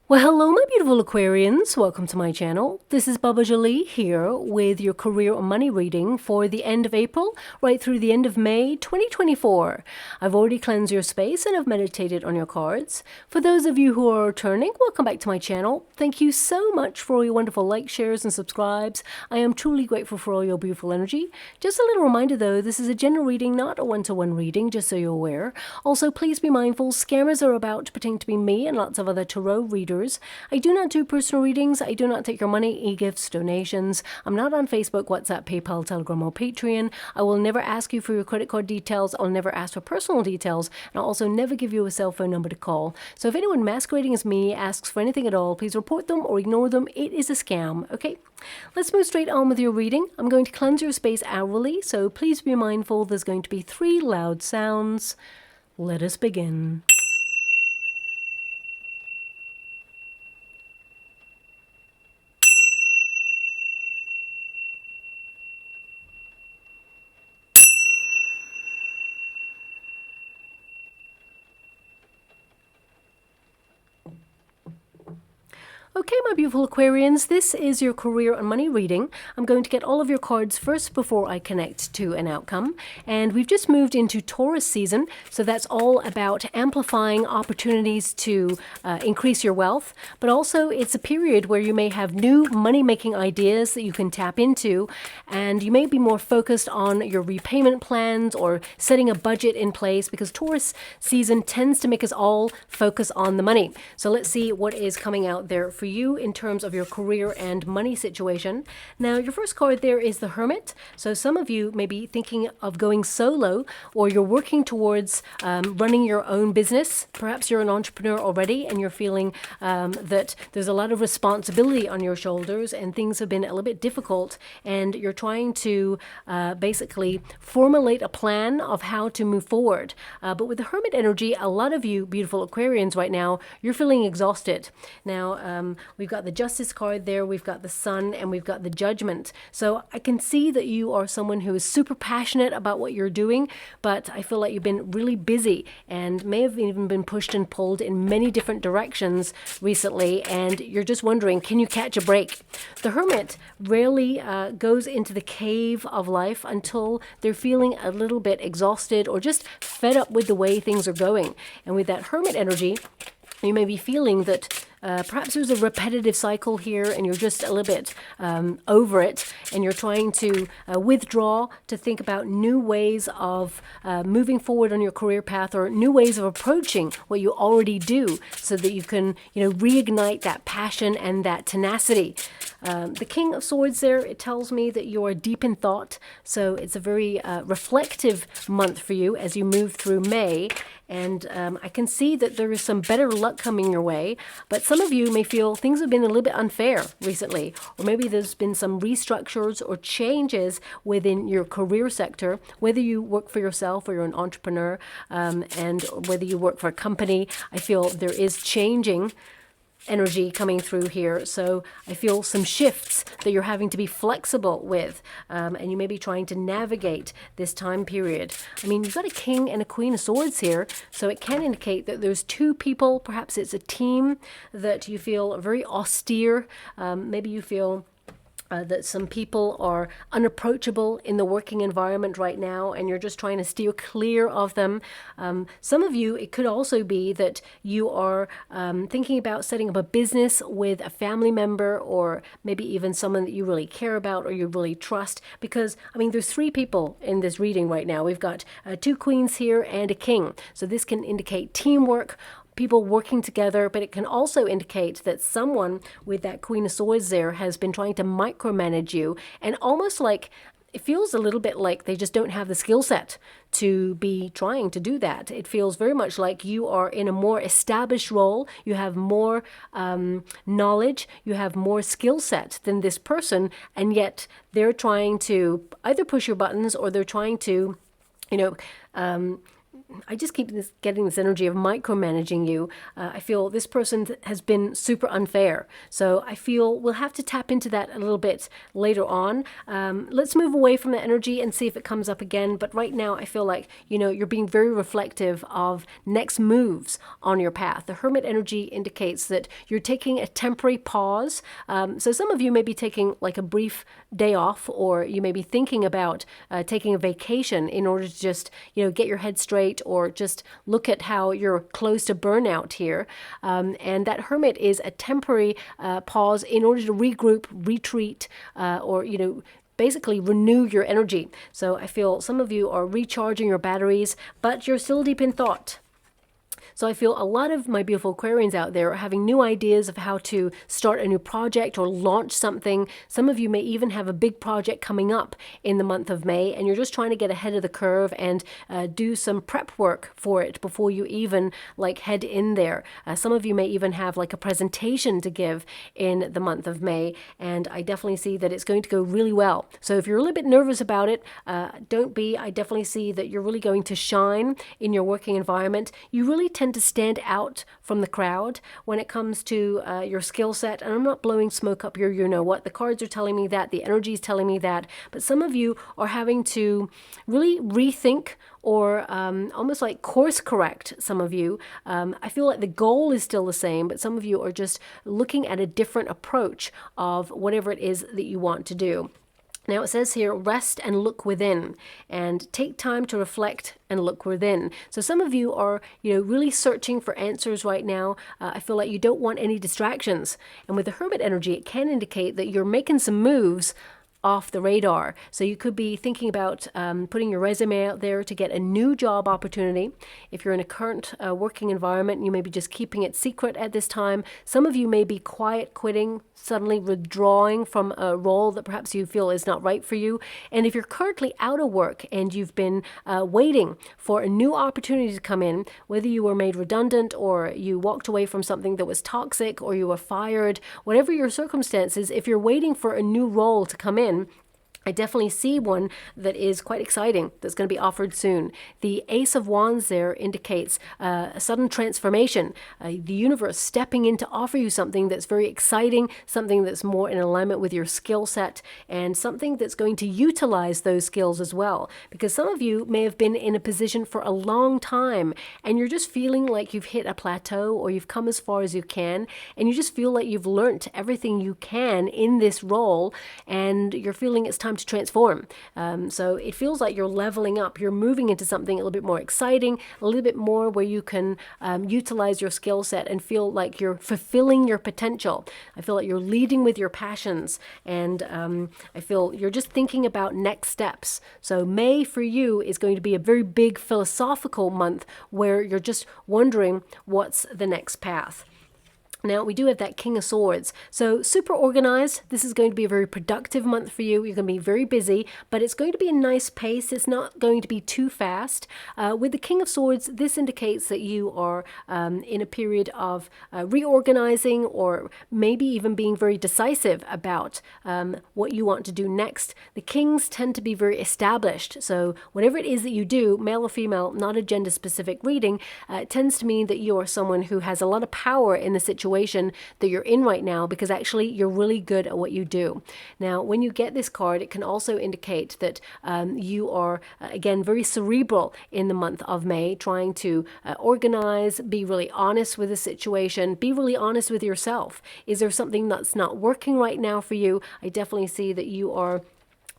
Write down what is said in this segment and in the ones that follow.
Well, hello, my beautiful Aquarians. Welcome to my channel. This is Baba Jolie here with your career or money reading for the end of April, right through the end of May 2024. I've already cleansed your space and I've meditated on your cards. For those of you who are returning, welcome back to my channel. Thank you so much for all your wonderful likes, shares, and subscribes. I am truly grateful for all your beautiful energy. Just a little reminder though, this is a general reading, not a one-to-one reading, just so you're aware. Also, please be mindful, scammers are about to pretend to be me and lots of other tarot readers. I do not do personal readings. I do not take your money, e-gifts, donations. I'm not on Facebook, WhatsApp, PayPal, Telegram, or Patreon. I will never ask you for your credit card details. I'll never ask for personal details. And I'll also never give you a cell phone number to call. So if anyone masquerading as me asks for anything at all, please report them or ignore them. It is a scam, okay? Let's move straight on with your reading. I'm going to cleanse your space hourly, so please be mindful there's going to be 3 loud sounds. Let us begin. Okay, my beautiful Aquarians, this is your career and money reading. I'm going to get all of your cards first before I connect to an outcome. And we've just moved into Taurus season, so that's all about amplifying opportunities to increase your wealth. But also, it's a period where you may have new money-making ideas that you can tap into, and you may be more focused on your repayment plans or setting a budget in place, because Taurus season tends to make us all focus on the money. So let's see what is coming out there for you in terms of your career and money situation. Now, your first card there is the Hermit. So some of you may be thinking of going solo, or you're working towards running your own business. Perhaps you're an entrepreneur already and you're feeling that there's a lot of responsibility on your shoulders and things have been a little bit difficult, and you're trying to basically formulate a plan of how to move forward. But with the Hermit energy, a lot of you beautiful Aquarians right now, you're feeling exhausted. Now, we've got the Justice card there, we've got the Sun, and we've got the Judgment. So I can see that you are someone who is super passionate about what you're doing, but I feel like you've been really busy and may have even been pushed and pulled in many different directions recently, and you're just wondering, can you catch a break? The Hermit rarely goes into the cave of life until they're feeling a little bit exhausted or just fed up with the way things are going. And with that Hermit energy, you may be feeling that perhaps there's a repetitive cycle here and you're just a little bit over it, and you're trying to withdraw to think about new ways of moving forward on your career path, or new ways of approaching what you already do, so that you can, reignite that passion and that tenacity. The King of Swords there, it tells me that you are deep in thought, so it's a very reflective month for you as you move through May. And I can see that there is some better luck coming your way, but some of you may feel things have been a little bit unfair recently, or maybe there's been some restructures or changes within your career sector, whether you work for yourself or you're an entrepreneur, and whether you work for a company. I feel there is changing energy coming through here. So I feel some shifts that you're having to be flexible with, and you may be trying to navigate this time period. I mean, you've got a King and a Queen of Swords here, so it can indicate that there's 2 people, perhaps it's a team, that you feel very austere. Maybe you feel that some people are unapproachable in the working environment right now, and you're just trying to steer clear of them. Some of you, it could also be that you are thinking about setting up a business with a family member, or maybe even someone that you really care about or you really trust, because, I mean, there's 3 people in this reading right now. We've got 2 queens here and a king. So this can indicate teamwork, people working together, but it can also indicate that someone with that Queen of Swords there has been trying to micromanage you, and almost like it feels a little bit like they just don't have the skill set to be trying to do that. It feels very much like you are in a more established role, you have more knowledge, you have more skill set than this person, and yet they're trying to either push your buttons, or they're trying to, I just keep getting this energy of micromanaging you. I feel this person has been super unfair. So I feel we'll have to tap into that a little bit later on. Let's move away from that energy and see if it comes up again. But right now, I feel like, you're being very reflective of next moves on your path. The Hermit energy indicates that you're taking a temporary pause. So some of you may be taking like a brief day off, or you may be thinking about taking a vacation in order to just, get your head straight, or just look at how you're close to burnout here. And that Hermit is a temporary pause in order to regroup, retreat, or, basically renew your energy. So I feel some of you are recharging your batteries, but you're still deep in thought. So I feel a lot of my beautiful Aquarians out there are having new ideas of how to start a new project or launch something. Some of you may even have a big project coming up in the month of May, and you're just trying to get ahead of the curve and do some prep work for it before you even head in there. Some of you may even have like a presentation to give in the month of May, and I definitely see that it's going to go really well. So if you're a little bit nervous about it, don't be. I definitely see that you're really going to shine in your working environment. You really tend to stand out from the crowd when it comes to your skill set. And I'm not blowing smoke up your what. The cards are telling me that, the energy is telling me that, but some of you are having to really rethink or almost like course correct some of you. I feel like the goal is still the same, but some of you are just looking at a different approach of whatever it is that you want to do. Now it says here, rest and look within, and take time to reflect and look within. So some of you are, really searching for answers right now. I feel like you don't want any distractions. And with the Hermit energy, it can indicate that you're making some moves off the radar. So you could be thinking about putting your resume out there to get a new job opportunity. If you're in a current working environment, you may be just keeping it secret at this time. Some of you may be quiet quitting, suddenly withdrawing from a role that perhaps you feel is not right for you. And if you're currently out of work and you've been waiting for a new opportunity to come in, whether you were made redundant or you walked away from something that was toxic or you were fired, whatever your circumstances, if you're waiting for a new role to come in, I definitely see one that is quite exciting that's going to be offered soon. The Ace of Wands there indicates a sudden transformation, the universe stepping in to offer you something that's very exciting, something that's more in alignment with your skill set, and something that's going to utilize those skills as well. Because some of you may have been in a position for a long time and you're just feeling like you've hit a plateau or you've come as far as you can, and you just feel like you've learnt everything you can in this role, and you're feeling it's time to transform. So it feels like you're leveling up. You're moving into something a little bit more exciting, a little bit more where you can utilize your skill set and feel like you're fulfilling your potential. I feel like you're leading with your passions, and I feel you're just thinking about next steps. So May for you is going to be a very big philosophical month where you're just wondering what's the next path. Now, we do have that King of Swords. So super organized. This is going to be a very productive month for you. You're going to be very busy, but it's going to be a nice pace. It's not going to be too fast. With the King of Swords, this indicates that you are in a period of reorganizing, or maybe even being very decisive about what you want to do next. The Kings tend to be very established. So whatever it is that you do, male or female, not a gender-specific reading, it tends to mean that you are someone who has a lot of power in the situation that you're in right now, because actually you're really good at what you do. Now, when you get this card, it can also indicate that you are, again, very cerebral in the month of May, trying to organize, be really honest with the situation, be really honest with yourself. Is there something that's not working right now for you? I definitely see that you are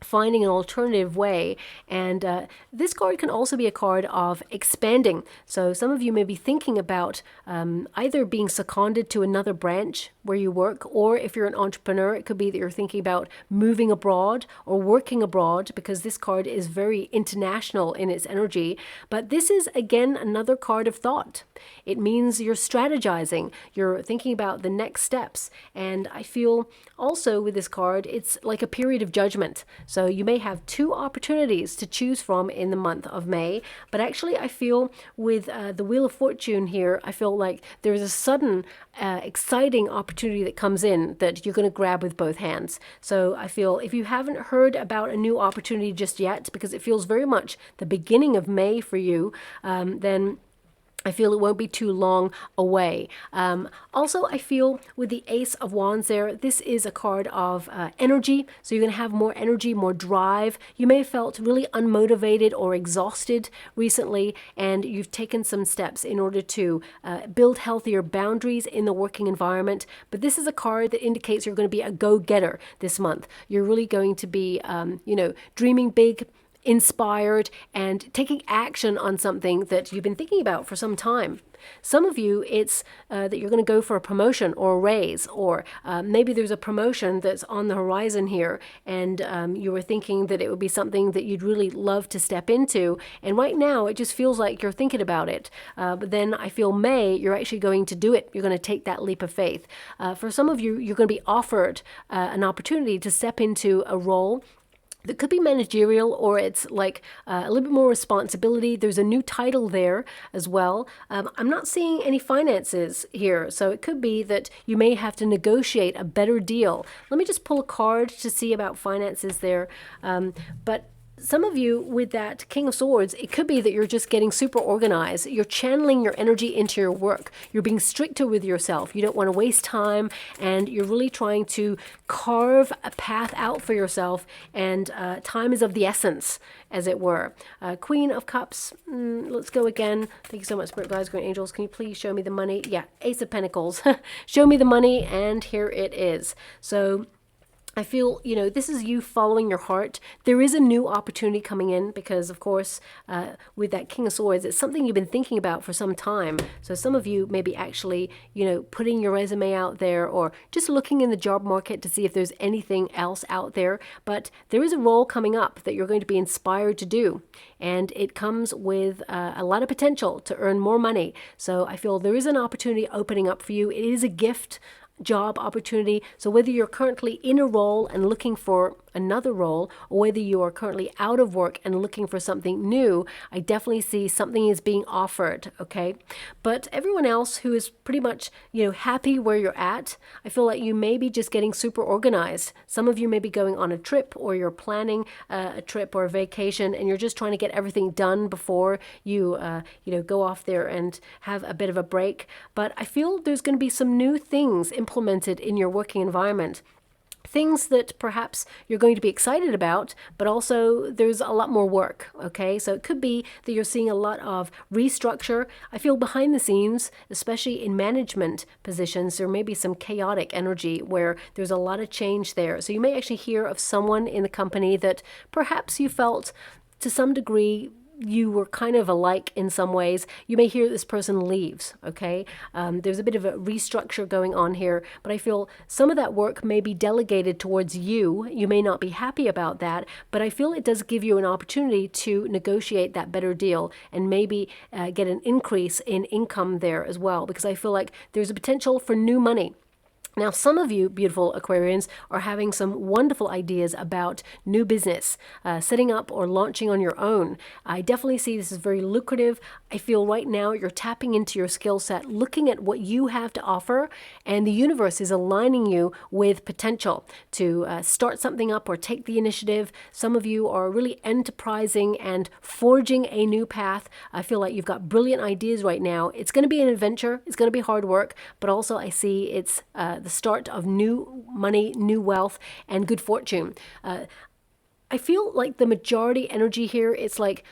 finding an alternative way, and this card can also be a card of expanding. So some of you may be thinking about either being seconded to another branch where you work, or if you're an entrepreneur, it could be that you're thinking about moving abroad or working abroad, because this card is very international in its energy. But this is, again, another card of thought. It means you're strategizing, you're thinking about the next steps, and I feel also with this card, it's like a period of judgment. So you may have 2 opportunities to choose from in the month of May. But actually, I feel with the Wheel of Fortune here, I feel like there's a sudden exciting opportunity that comes in that you're going to grab with both hands. So I feel if you haven't heard about a new opportunity just yet, because it feels very much the beginning of May for you, then I feel it won't be too long away. Also, I feel with the Ace of Wands there, this is a card of energy. So you're going to have more energy, more drive. You may have felt really unmotivated or exhausted recently, and you've taken some steps in order to build healthier boundaries in the working environment. But this is a card that indicates you're going to be a go-getter this month. You're really going to be, dreaming big, inspired, and taking action on something that you've been thinking about for some time. Some of you, it's that you're going to go for a promotion or a raise, or maybe there's a promotion that's on the horizon here, and you were thinking that it would be something that you'd really love to step into, and right now it just feels like you're thinking about it. But then I feel May, you're actually going to do it. You're going to take that leap of faith. For some of you, you're going to be offered an opportunity to step into a role that could be managerial, or it's like a little bit more responsibility. There's a new title there as well. I'm not seeing any finances here, so it could be that you may have to negotiate a better deal. Let me just pull a card to see about finances there. But some of you with that King of Swords, it could be that you're just getting super organized. You're channeling your energy into your work. You're being stricter with yourself. You don't want to waste time, and you're really trying to carve a path out for yourself, and time is of the essence, as it were. Queen of Cups, let's go again. Thank you so much, Spirit Guides, Great Angels. Can you please show me the money? Yeah, Ace of Pentacles. Show me the money, and here it is. So I feel, this is you following your heart. There is a new opportunity coming in because, of course, with that King of Swords, it's something you've been thinking about for some time. So some of you may be actually, putting your resume out there, or just looking in the job market to see if there's anything else out there. But there is a role coming up that you're going to be inspired to do. And it comes with a lot of potential to earn more money. So I feel there is an opportunity opening up for you. It is a gift job opportunity. So whether you're currently in a role and looking for another role, or whether you are currently out of work and looking for something new, I definitely see something is being offered, okay? But everyone else who is pretty much, happy where you're at, I feel like you may be just getting super organized. Some of you may be going on a trip, or you're planning a trip or a vacation, and you're just trying to get everything done before you, go off there and have a bit of a break. But I feel there's going to be some new things implemented in your working environment. Things that perhaps you're going to be excited about, but also there's a lot more work, okay? So it could be that you're seeing a lot of restructure. I feel behind the scenes, especially in management positions, there may be some chaotic energy where there's a lot of change there. So you may actually hear of someone in the company that perhaps you felt to some degree you were kind of alike in some ways. You may hear this person leaves, okay? There's a bit of a restructure going on here, but I feel some of that work may be delegated towards you. You may not be happy about that, but I feel it does give you an opportunity to negotiate that better deal, and maybe get an increase in income there as well, because I feel like there's a potential for new money. Now, some of you beautiful Aquarians are having some wonderful ideas about new business, setting up or launching on your own. I definitely see this as very lucrative. I feel right now you're tapping into your skill set, looking at what you have to offer, and the universe is aligning you with potential to start something up or take the initiative. Some of you are really enterprising and forging a new path. I feel like you've got brilliant ideas right now. It's going to be an adventure. It's going to be hard work, but also I see it's the start of new money, new wealth, and good fortune. I feel like the majority energy here, it's like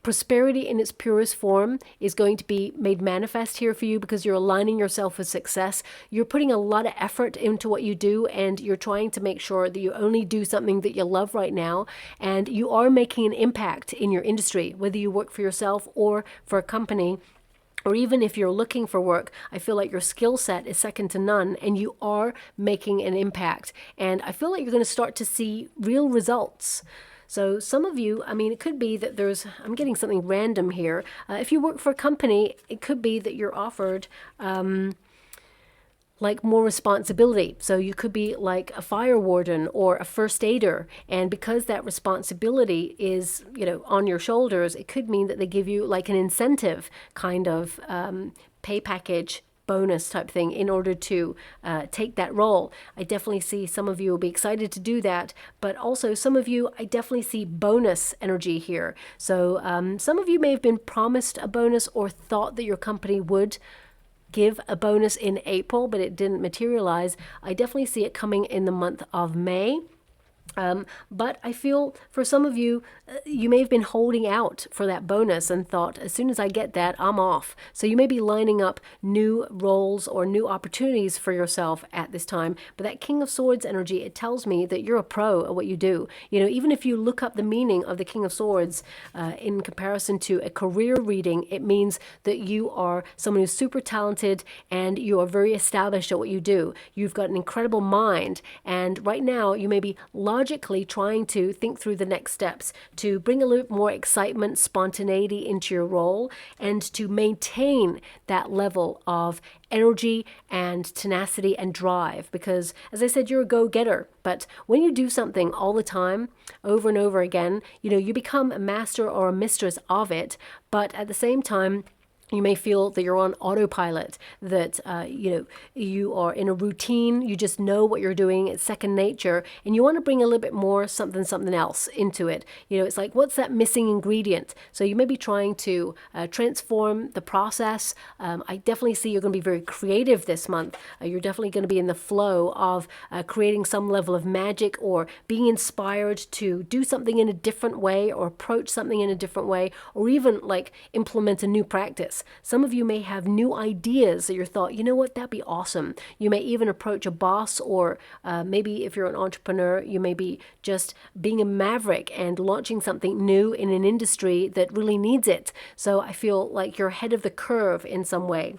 prosperity in its purest form is going to be made manifest here for you because you're aligning yourself with success. You're putting a lot of effort into what you do, and you're trying to make sure that you only do something that you love right now, and you are making an impact in your industry, whether you work for yourself or for a company. Or even if you're looking for work, I feel like your skill set is second to none, and you are making an impact. And I feel like you're going to start to see real results. So some of you, it could be that I'm getting something random here. If you work for a company, it could be that you're offered like more responsibility. So you could be like a fire warden or a first aider. And because that responsibility is, on your shoulders, it could mean that they give you like an incentive kind of pay package bonus type thing in order to take that role. I definitely see some of you will be excited to do that, but also some of you, I definitely see bonus energy here. So some of you may have been promised a bonus or thought that your company would give a bonus in April, but it didn't materialize. I definitely see it coming in the month of May. But I feel for some of you, you may have been holding out for that bonus and thought, as soon as I get that, I'm off. So you may be lining up new roles or new opportunities for yourself at this time. But that King of Swords energy, it tells me that you're a pro at what you do. Even if you look up the meaning of the King of Swords in comparison to a career reading, it means that you are someone who's super talented and you are very established at what you do. You've got an incredible mind. And right now, you may be logically trying to think through the next steps to bring a little more excitement, spontaneity into your role, and to maintain that level of energy and tenacity and drive. Because as I said, you're a go-getter, but when you do something all the time, over and over again, you become a master or a mistress of it. But at the same time, you may feel that you're on autopilot, that, you are in a routine, you just know what you're doing, it's second nature, and you want to bring a little bit more something else into it. It's like, what's that missing ingredient? So you may be trying to transform the process. I definitely see you're going to be very creative this month. You're definitely going to be in the flow of creating some level of magic or being inspired to do something in a different way or approach something in a different way, or even like implement a new practice. Some of you may have new ideas that you thought, what, that'd be awesome. You may even approach a boss, or maybe if you're an entrepreneur, you may be just being a maverick and launching something new in an industry that really needs it. So I feel like you're ahead of the curve in some way.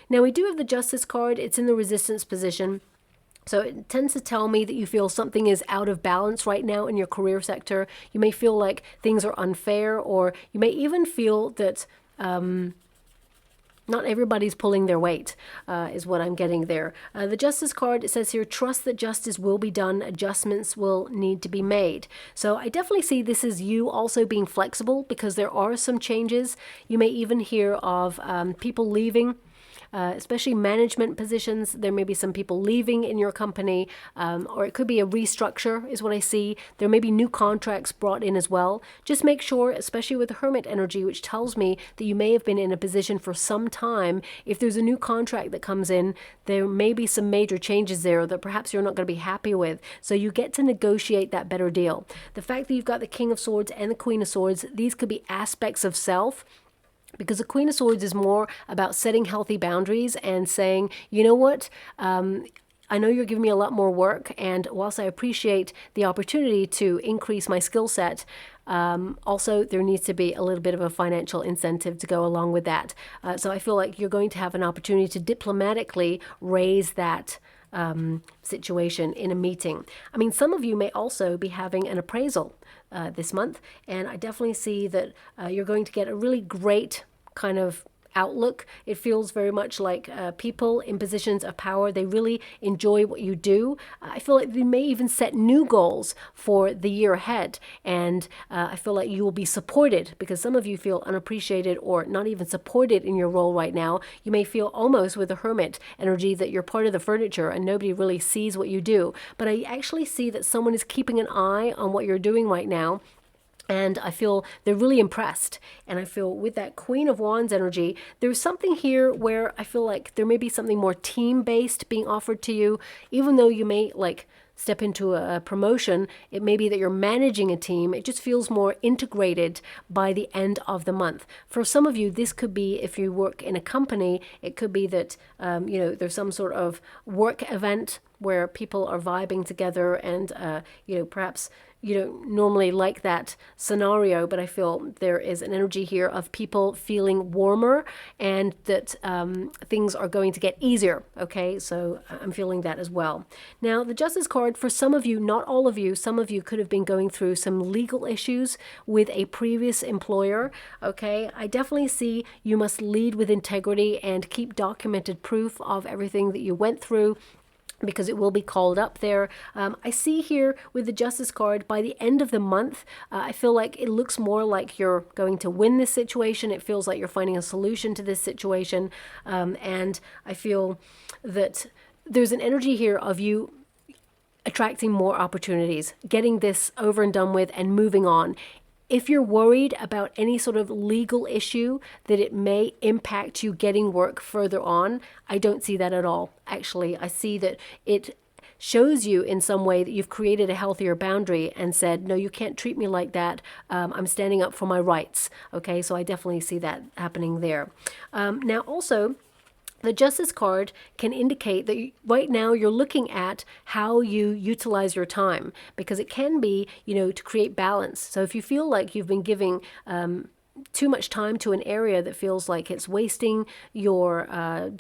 Now we do have the Justice card. It's in the resistance position. So it tends to tell me that you feel something is out of balance right now in your career sector. You may feel like things are unfair, or you may even feel that not everybody's pulling their weight, is what I'm getting there. The Justice card, it says here, trust that justice will be done, adjustments will need to be made. So I definitely see this as you also being flexible, because there are some changes. You may even hear of people leaving. Especially management positions. There may be some people leaving in your company, or it could be a restructure is what I see. There may be new contracts brought in as well. Just make sure, especially with the Hermit energy, which tells me that you may have been in a position for some time. If there's a new contract that comes in, there may be some major changes there that perhaps you're not going to be happy with. So you get to negotiate that better deal. The fact that you've got the King of Swords and the Queen of Swords, these could be aspects of self. Because the Queen of Swords is more about setting healthy boundaries and saying, you know what, I know you're giving me a lot more work, and whilst I appreciate the opportunity to increase my skill set, also there needs to be a little bit of a financial incentive to go along with that. So I feel like you're going to have an opportunity to diplomatically raise that situation in a meeting. I mean, some of you may also be having an appraisal this month, and I definitely see that you're going to get a really great kind of outlook. It feels very much like people in positions of power, they really enjoy what you do. I feel like they may even set new goals for the year ahead, and I feel like you will be supported, because some of you feel unappreciated or not even supported in your role right now. You may feel almost with the Hermit energy that you're part of the furniture and nobody really sees what you do, but I actually see that someone is keeping an eye on what you're doing right now. And I feel they're really impressed. And I feel with that Queen of Wands energy, there's something here where I feel like there may be something more team-based being offered to you. Even though you may like step into a promotion, it may be that you're managing a team. It just feels more integrated by the end of the month. For some of you, this could be, if you work in a company, it could be that, there's some sort of work event where people are vibing together and, perhaps you don't normally like that scenario, but I feel there is an energy here of people feeling warmer and that things are going to get easier. Okay, so I'm feeling that as well. Now, the Justice card, for some of you, not all of you, some of you could have been going through some legal issues with a previous employer. Okay, I definitely see you must lead with integrity and keep documented proof of everything that you went through, because it will be called up there. I see here with the Justice card, by the end of the month, I feel like it looks more like you're going to win this situation. It feels like you're finding a solution to this situation. And I feel that there's an energy here of you attracting more opportunities, getting this over and done with and moving on. If you're worried about any sort of legal issue that it may impact you getting work further on, I don't see that at all. Actually, I see that it shows you in some way that you've created a healthier boundary and said, no, you can't treat me like that. I'm standing up for my rights. Okay, so I definitely see that happening there. Now also, the Justice card can indicate that right now you're looking at how you utilize your time, because it can be, to create balance. So if you feel like you've been giving too much time to an area that feels like it's wasting your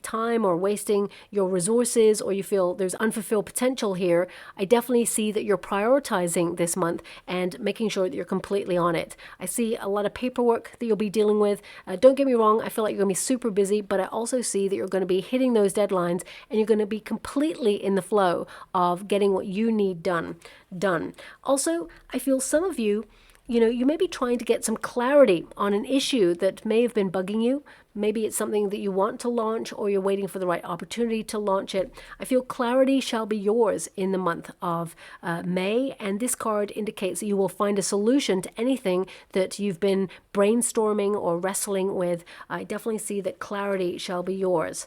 time or wasting your resources, or you feel there's unfulfilled potential here, I definitely see that you're prioritizing this month and making sure that you're completely on it. I see a lot of paperwork that you'll be dealing with. Don't get me wrong, I feel like you're going to be super busy, but I also see that you're going to be hitting those deadlines and you're going to be completely in the flow of getting what you need done. Also, I feel some of you, you may be trying to get some clarity on an issue that may have been bugging you. Maybe it's something that you want to launch, or you're waiting for the right opportunity to launch it. I feel clarity shall be yours in the month of May, and this card indicates that you will find a solution to anything that you've been brainstorming or wrestling with. I definitely see that clarity shall be yours.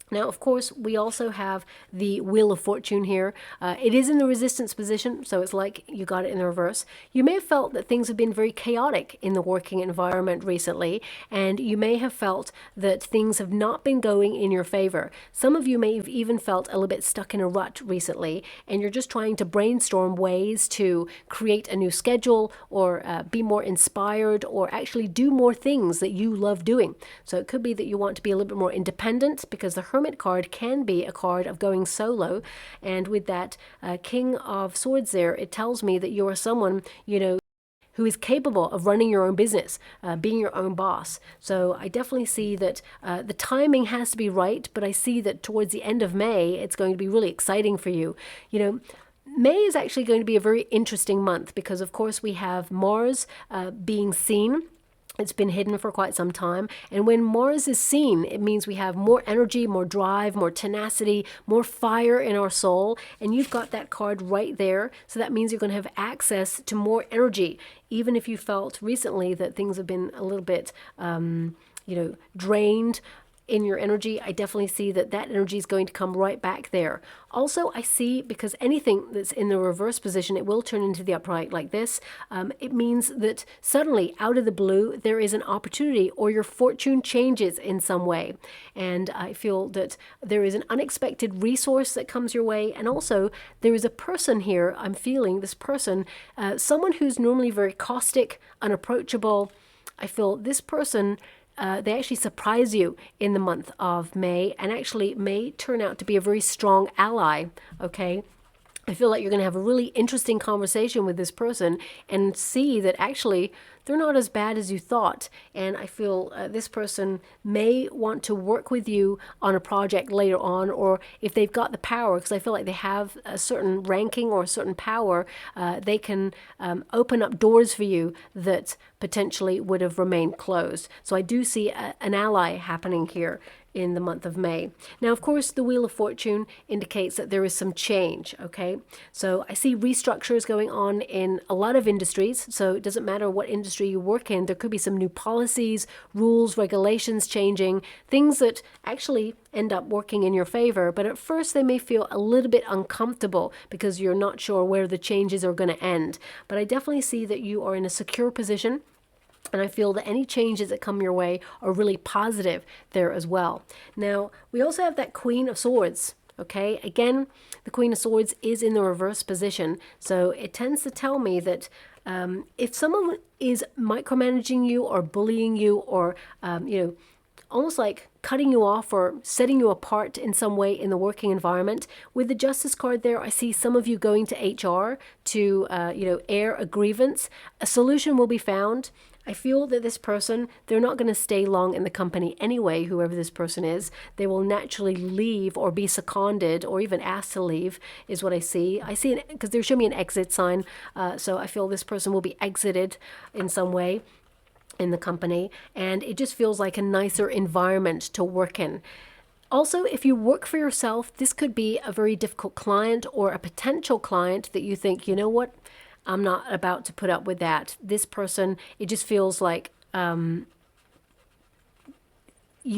Now, of course, we also have the Wheel of Fortune here. It is in the resistance position, so it's like you got it in the reverse. You may have felt that things have been very chaotic in the working environment recently, and you may have felt that things have not been going in your favor. Some of you may have even felt a little bit stuck in a rut recently, and you're just trying to brainstorm ways to create a new schedule, or be more inspired, or actually do more things that you love doing. So it could be that you want to be a little bit more independent, because the Hermit card can be a card of going solo, and with that King of Swords there, it tells me that you are someone, who is capable of running your own business, being your own boss. So I definitely see that the timing has to be right, but I see that towards the end of May, it's going to be really exciting for you. May is actually going to be a very interesting month, because of course we have Mars being seen. It's been hidden for quite some time. And when Mars is seen, it means we have more energy, more drive, more tenacity, more fire in our soul. And you've got that card right there. So that means you're going to have access to more energy. Even if you felt recently that things have been a little bit, drained in your energy, I definitely see that energy is going to come right back there. Also, I see, because anything that's in the reverse position, it will turn into the upright like this. It means that suddenly, out of the blue, there is an opportunity, or your fortune changes in some way. And I feel that there is an unexpected resource that comes your way. And also, there is a person here, I'm feeling this person, someone who's normally very caustic, unapproachable. I feel this person, they actually surprise you in the month of May, and actually may turn out to be a very strong ally, okay? I feel like you're going to have a really interesting conversation with this person and see that actually they're not as bad as you thought. And I feel this person may want to work with you on a project later on, or if they've got the power, because I feel like they have a certain ranking or a certain power, they can open up doors for you that potentially would have remained closed. So I do see an ally happening here in the month of May. Now, of course, the Wheel of Fortune indicates that there is some change, okay? So I see restructures going on in a lot of industries. So it doesn't matter what industry you work in, there could be some new policies, rules, regulations changing, things that actually end up working in your favor. But at first they may feel a little bit uncomfortable because you're not sure where the changes are going to end. But I definitely see that you are in a secure position. And I feel that any changes that come your way are really positive there as well. Now, we also have that Queen of Swords. Okay, again, the Queen of Swords is in the reverse position, so it tends to tell me that if someone is micromanaging you or bullying you or, almost like cutting you off or setting you apart in some way in the working environment. With the Justice card there, I see some of you going to HR to, air a grievance. A solution will be found. I feel that this person, they're not going to stay long in the company anyway, whoever this person is. They will naturally leave or be seconded or even asked to leave is what I see. I see, because they're showing me an exit sign, so I feel this person will be exited in some way in the company, and it just feels like a nicer environment to work in. Also, if you work for yourself, this could be a very difficult client or a potential client that you think, you know what, I'm not about to put up with that. This person, it just feels like you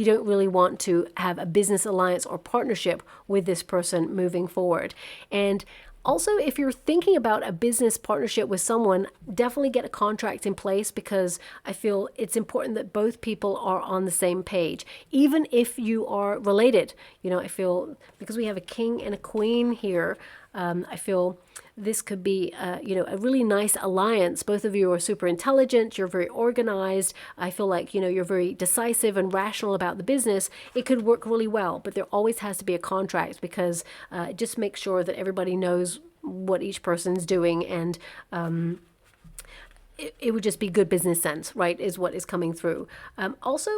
don't really want to have a business alliance or partnership with this person moving forward. And also, if you're thinking about a business partnership with someone, definitely get a contract in place, because I feel it's important that both people are on the same page, even if you are related. I feel because we have a king and a queen here, I feel this could be, a really nice alliance. Both of you are super intelligent. You're very organized. I feel like, you're very decisive and rational about the business. It could work really well, but there always has to be a contract, because it just makes sure that everybody knows what each person's doing, and it would just be good business sense, right, is what is coming through. Also,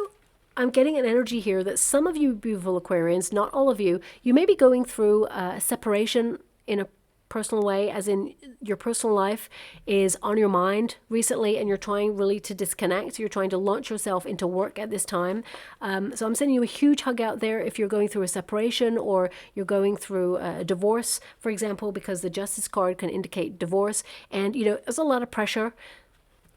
I'm getting an energy here that some of you beautiful Aquarians, not all of you, you may be going through a separation in a personal way, as in your personal life is on your mind recently and you're trying really to disconnect. You're trying to launch yourself into work at this time. So I'm sending you a huge hug out there if you're going through a separation or you're going through a divorce, for example, because the Justice card can indicate divorce. And, there's a lot of pressure.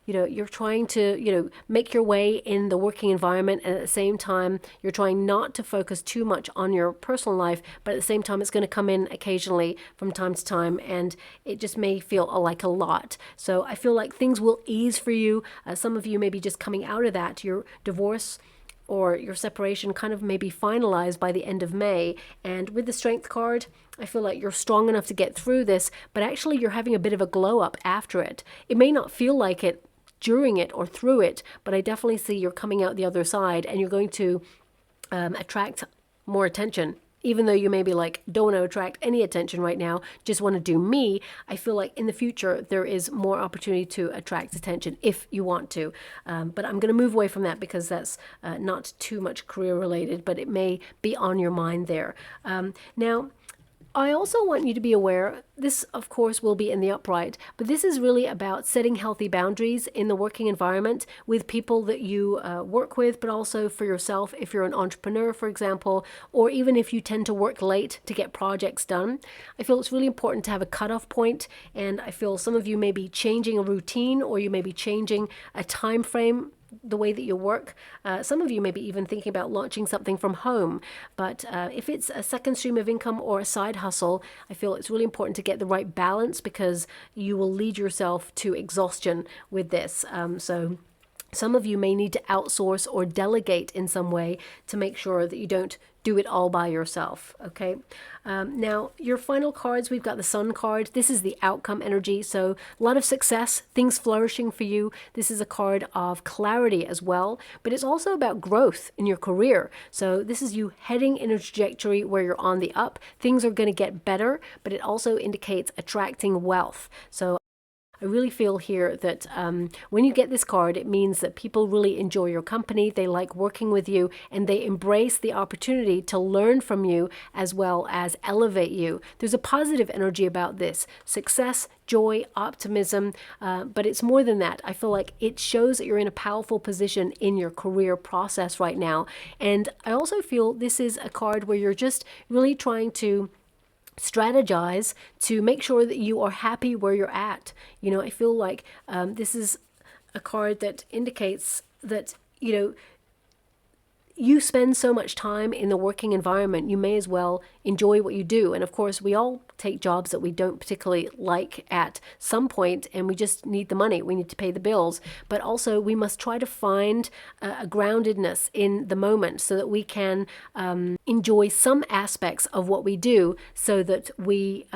You're trying to, make your way in the working environment, and at the same time, you're trying not to focus too much on your personal life, but at the same time, it's going to come in occasionally from time to time, and it just may feel like a lot. So I feel like things will ease for you. Some of you may be just coming out of that. Your divorce or your separation kind of may be finalized by the end of May. And with the Strength card, I feel like you're strong enough to get through this, but actually you're having a bit of a glow up after it. It may not feel like it during it or through it, but I definitely see you're coming out the other side, and you're going to attract more attention. Even though you maybe don't want to attract any attention right now, just want to do me, I feel like in the future there is more opportunity to attract attention if you want to. But I'm going to move away from that, because that's not too much career related, but it may be on your mind there. Now, I also want you to be aware, this of course will be in the upright, but this is really about setting healthy boundaries in the working environment with people that you work with, but also for yourself if you're an entrepreneur, for example, or even if you tend to work late to get projects done. I feel it's really important to have a cutoff point, and I feel some of you may be changing a routine, or you may be changing a time frame, the way that you work. Some of you may be even thinking about launching something from home, but if it's a second stream of income or a side hustle, I feel it's really important to get the right balance, because you will lead yourself to exhaustion with this. So some of you may need to outsource or delegate in some way to make sure that you don't do it all by yourself, okay? Now, your final cards, we've got the Sun card. This is the outcome energy, so a lot of success, things flourishing for you. This is a card of clarity as well, but it's also about growth in your career. So this is you heading in a trajectory where you're on the up. Things are going to get better, but it also indicates attracting wealth. So I really feel here that when you get this card, it means that people really enjoy your company, they like working with you, and they embrace the opportunity to learn from you as well as elevate you. There's a positive energy about this. Success, joy, optimism, but it's more than that. I feel like it shows that you're in a powerful position in your career process right now. And I also feel this is a card where you're just really trying to strategize to make sure that you are happy where you're at. I feel like this is a card that indicates that, you spend so much time in the working environment, you may as well enjoy what you do. And of course, we all take jobs that we don't particularly like at some point, and we just need the money. We need to pay the bills. But also we must try to find a groundedness in the moment so that we can enjoy some aspects of what we do, so that we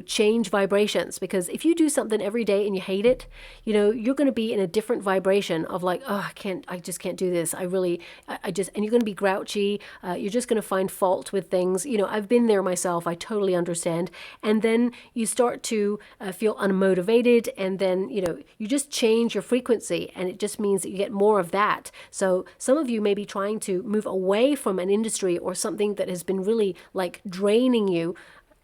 change vibrations. Because if you do something every day and you hate it, you're going to be in a different vibration of like, oh, I just can't do this. And you're going to be grouchy. You're just going to find fault with things. I've been there myself. I totally understand. And then you start to feel unmotivated, and then you just change your frequency, and it just means that you get more of that. So some of you may be trying to move away from an industry or something that has been really like draining you.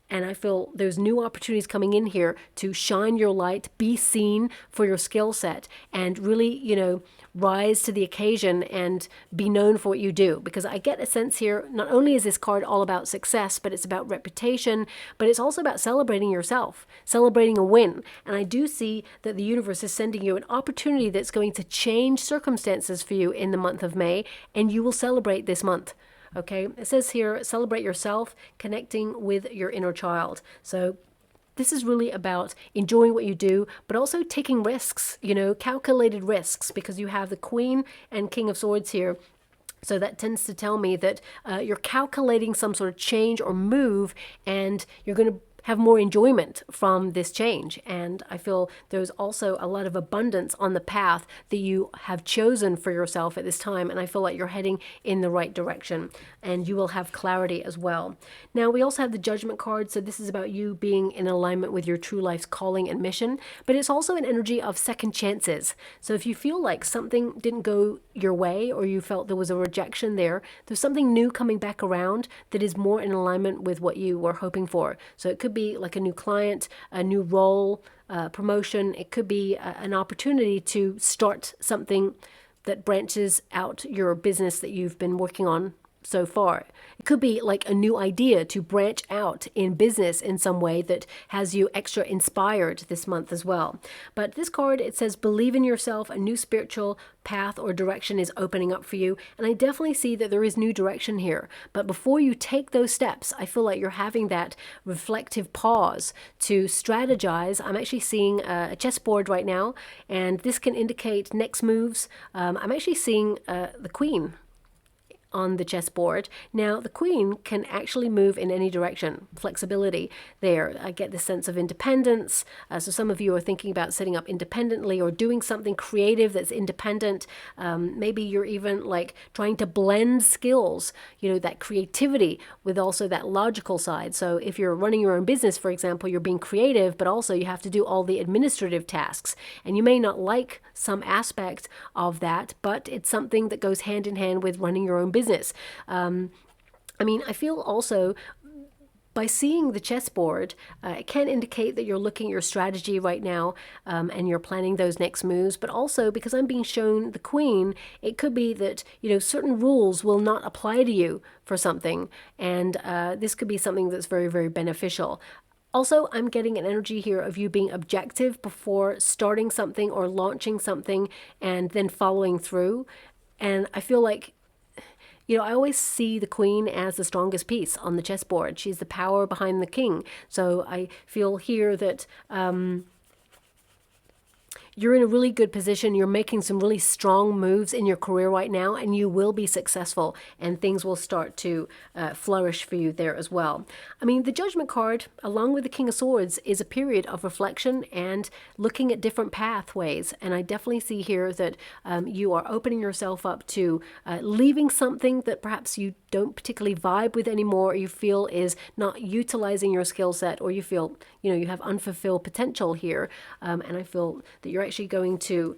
And I feel there's new opportunities coming in here to shine your light, be seen for your skill set, and really, rise to the occasion and be known for what you do. Because I get a sense here, not only is this card all about success, but it's about reputation, but it's also about celebrating yourself, celebrating a win. And I do see that the universe is sending you an opportunity that's going to change circumstances for you in the month of May, and you will celebrate this month. Okay, it says here, celebrate yourself, connecting with your inner child. So this is really about enjoying what you do, but also taking risks, calculated risks, because you have the Queen and King of Swords here. So that tends to tell me that you're calculating some sort of change or move, and you're going to have more enjoyment from this change. And I feel there's also a lot of abundance on the path that you have chosen for yourself at this time. And I feel like you're heading in the right direction, and you will have clarity as well. Now, we also have the Judgment card. So this is about you being in alignment with your true life's calling and mission, but it's also an energy of second chances. So if you feel like something didn't go your way, or you felt there was a rejection there's something new coming back around that is more in alignment with what you were hoping for. So it could be like a new client, a new role, promotion. It could be an opportunity to start something that branches out your business that you've been working on so far. It could be like a new idea to branch out in business in some way that has you extra inspired this month as well. But this card, it says, believe in yourself. A new spiritual path or direction is opening up for you. And I definitely see that there is new direction here. But before you take those steps, I feel like you're having that reflective pause to strategize. I'm actually seeing a chessboard right now, and this can indicate next moves. I'm actually seeing the Queen on the chessboard. Now, the Queen can actually move in any direction. Flexibility there. I get this sense of independence. So some of you are thinking about setting up independently or doing something creative that's independent. Maybe you're even like trying to blend skills, that creativity with also that logical side. So if you're running your own business, for example, you're being creative, but also you have to do all the administrative tasks. And you may not like some aspect of that, but it's something that goes hand in hand with running your own business. I feel also by seeing the chessboard, it can indicate that you're looking at your strategy right now, and you're planning those next moves. But also, because I'm being shown the Queen, it could be that, certain rules will not apply to you for something. And this could be something that's very, very beneficial. Also, I'm getting an energy here of you being objective before starting something or launching something and then following through. And I feel like, I always see the Queen as the strongest piece on the chessboard. She's the power behind the king. So I feel here that you're in a really good position. You're making some really strong moves in your career right now, and you will be successful, and things will start to flourish for you there as well. The Judgment card, along with the King of Swords, is a period of reflection and looking at different pathways. And I definitely see here that you are opening yourself up to leaving something that perhaps you don't particularly vibe with anymore, or you feel is not utilizing your skill set, or you feel, you have unfulfilled potential here. And I feel that you're actually going to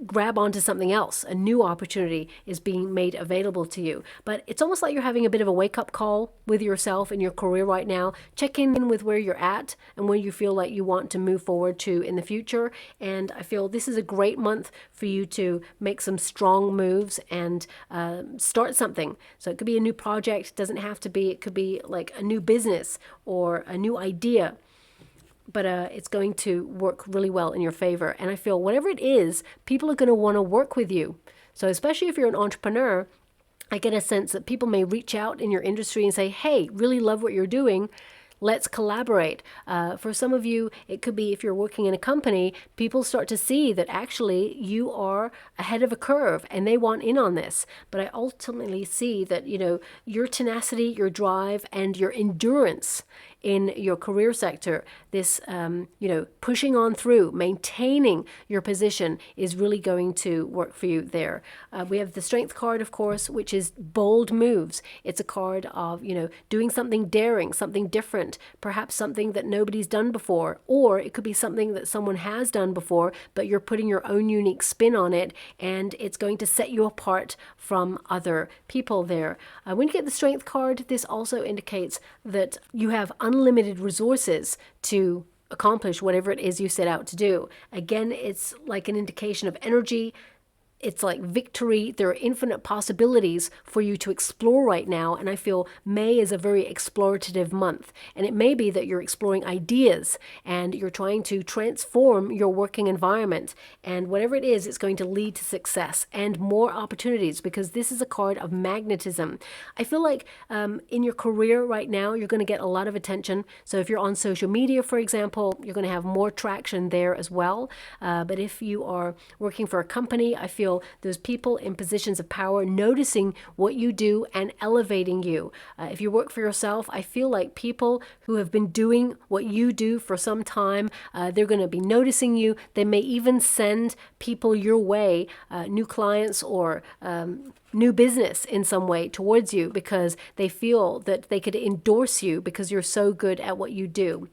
grab onto something else. A new opportunity is being made available to you. But it's almost like you're having a bit of a wake-up call with yourself and your career right now. Check in with where you're at and where you feel like you want to move forward to in the future. And I feel this is a great month for you to make some strong moves and start something. So it could be a new project. It doesn't have to be. It could be like a new business or a new idea. But it's going to work really well in your favor. And I feel whatever it is, people are going to want to work with you. So especially if you're an entrepreneur, I get a sense that people may reach out in your industry and say, hey, really love what you're doing. let's collaborate. For some of you, it could be if you're working in a company, people start to see that actually you are ahead of a curve and they want in on this. But I ultimately see that, your tenacity, your drive, and your endurance in your career sector, this, pushing on through, maintaining your position is really going to work for you there. We have the Strength card, of course, which is bold moves. It's a card of, doing something daring, something different, perhaps something that nobody's done before, or it could be something that someone has done before, but you're putting your own unique spin on it, and it's going to set you apart from other people there. When you get the Strength card, this also indicates that you have unlimited resources to accomplish whatever it is you set out to do. Again, it's like an indication of energy. It's like victory. There are infinite possibilities for you to explore right now. And I feel May is a very explorative month. And it may be that you're exploring ideas and you're trying to transform your working environment. And whatever it is, it's going to lead to success and more opportunities, because this is a card of magnetism. I feel like in your career right now, you're going to get a lot of attention. So if you're on social media, for example, you're going to have more traction there as well. But if you are working for a company, I feel those people in positions of power noticing what you do and elevating you. If you work for yourself, I feel like people who have been doing what you do for some time, they're going to be noticing you. They may even send people your way, new clients or new business in some way towards you, because they feel that they could endorse you because you're so good at what you do.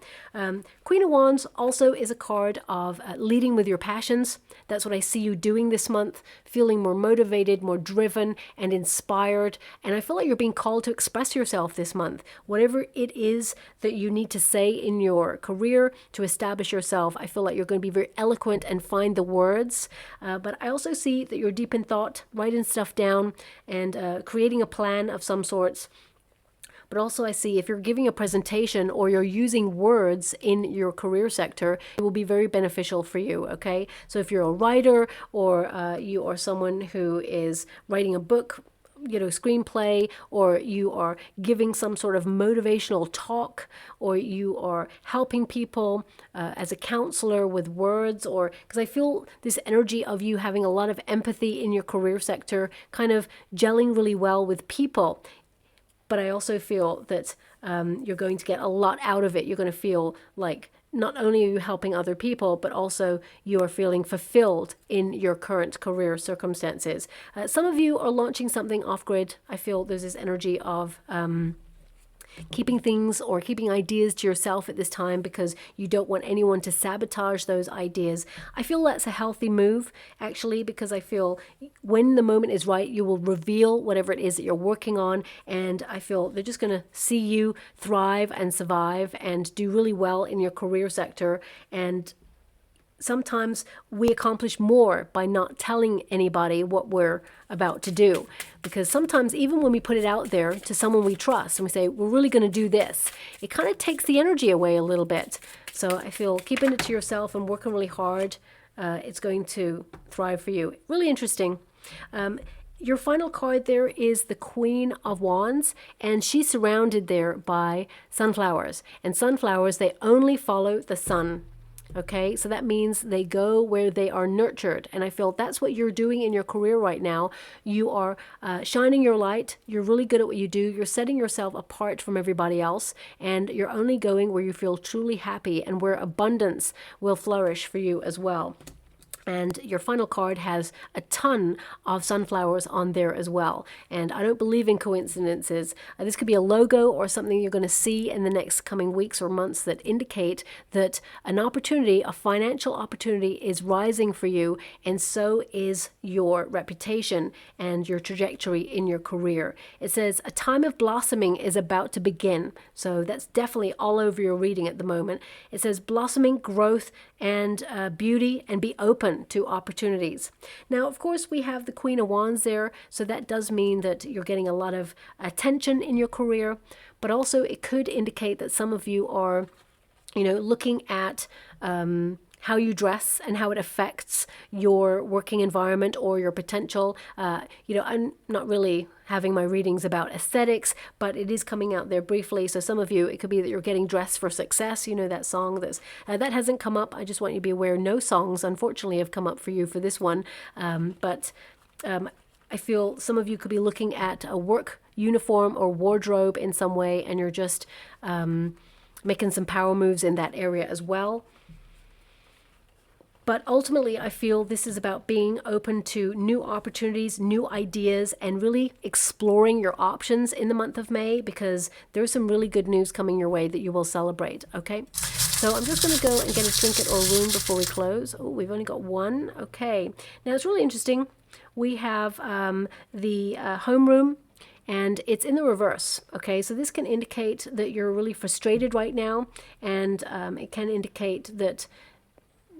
Queen of Wands also is a card of leading with your passions. That's what I see you doing this month, feeling more motivated, more driven and inspired. And I feel like you're being called to express yourself this month. Whatever it is that you need to say in your career to establish yourself, I feel like you're going to be very eloquent and find the words. But I also see that you're deep in thought, writing stuff down and creating a plan of some sorts. But also I see if you're giving a presentation or you're using words in your career sector, it will be very beneficial for you, okay? So if you're a writer or you are someone who is writing a book, screenplay, or you are giving some sort of motivational talk, or you are helping people as a counselor with words, or because I feel this energy of you having a lot of empathy in your career sector, kind of gelling really well with people. But I also feel that you're going to get a lot out of it. You're going to feel like not only are you helping other people, but also you are feeling fulfilled in your current career circumstances. Some of you are launching something off-grid. I feel there's this energy of keeping things or keeping ideas to yourself at this time because you don't want anyone to sabotage those ideas. I feel that's a healthy move, actually, because I feel when the moment is right, you will reveal whatever it is that you're working on, and I feel they're just going to see you thrive and survive and do really well in your career sector. And sometimes we accomplish more by not telling anybody what we're about to do, because sometimes even when we put it out there to someone we trust and we say we're really going to do this, it kind of takes the energy away a little bit. So I feel keeping it to yourself and working really hard, it's going to thrive for you. Really interesting. Your final card there is the Queen of Wands, and she's surrounded there by sunflowers, and sunflowers, they only follow the sun. Okay, so that means they go where they are nurtured. And I feel that's what you're doing in your career right now. You are shining your light. You're really good at what you do. You're setting yourself apart from everybody else. And you're only going where you feel truly happy and where abundance will flourish for you as well. And your final card has a ton of sunflowers on there as well. And I don't believe in coincidences. This could be a logo or something you're going to see in the next coming weeks or months that indicate that an opportunity, a financial opportunity, is rising for you. And so is your reputation and your trajectory in your career. It says a time of blossoming is about to begin. So that's definitely all over your reading at the moment. It says blossoming, growth, and beauty, and be open to opportunities. Now, of course, we have the Queen of Wands there, so that does mean that you're getting a lot of attention in your career, but also it could indicate that some of you are, looking at how you dress and how it affects your working environment or your potential. I'm not really having my readings about aesthetics, but it is coming out there briefly. So some of you, it could be that you're getting dressed for success. You know that song that hasn't come up. I just want you to be aware no songs, unfortunately, have come up for you for this one. I feel some of you could be looking at a work uniform or wardrobe in some way, and you're just making some power moves in that area as well. But ultimately, I feel this is about being open to new opportunities, new ideas, and really exploring your options in the month of May, because there's some really good news coming your way that you will celebrate, okay? So I'm just going to go and get a trinket or rune before we close. Oh, we've only got one. Okay. Now, it's really interesting. We have the home room, and it's in the reverse. Okay, so this can indicate that you're really frustrated right now, and it can indicate that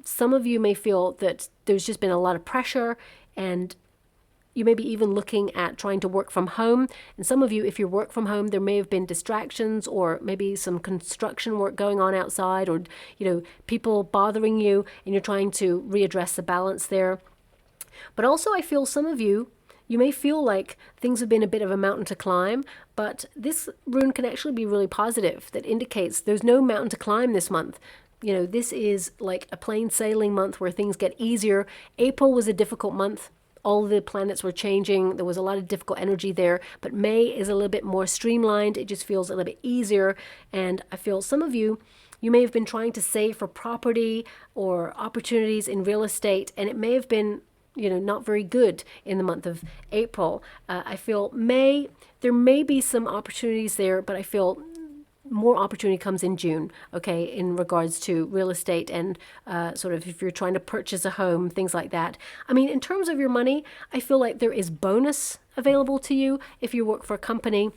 some of you may feel that there's just been a lot of pressure, and you may be even looking at trying to work from home. And some of you, if you work from home, there may have been distractions or maybe some construction work going on outside, or, you know, people bothering you, and you're trying to readdress the balance there. But also I feel some of you, you may feel like things have been a bit of a mountain to climb, but this rune can actually be really positive. That indicates there's no mountain to climb this month. You know, this is like a plain sailing month where things get easier. April was a difficult month. All the planets were changing. There was a lot of difficult energy there. But May is a little bit more streamlined. It just feels a little bit easier. And I feel some of you, you may have been trying to save for property or opportunities in real estate, and it may have been, you know, not very good in the month of April. I feel May, there may be some opportunities there, but I feel more opportunity comes in June, okay, in regards to real estate and sort of if you're trying to purchase a home, things like that. I mean, in terms of your money, I feel like there is bonus available to you if you work for a company.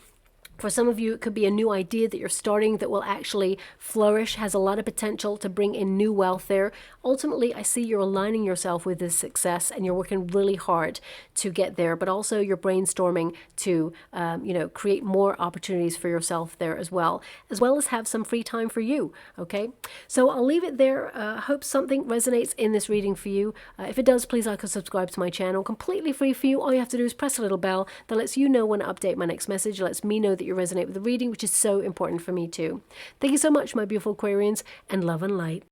For some of you, it could be a new idea that you're starting that will actually flourish, has a lot of potential to bring in new wealth there. Ultimately, I see you're aligning yourself with this success, and you're working really hard to get there, but also you're brainstorming to, you know, create more opportunities for yourself there as well as have some free time for you, okay? So I'll leave it there. Hope something resonates in this reading for you. If it does, please like or subscribe to my channel. Completely free for you. All you have to do is press a little bell that lets you know when I update my next message. It lets me know that you resonate with the reading, which is so important for me too. Thank you so much, my beautiful Aquarians, and love and light.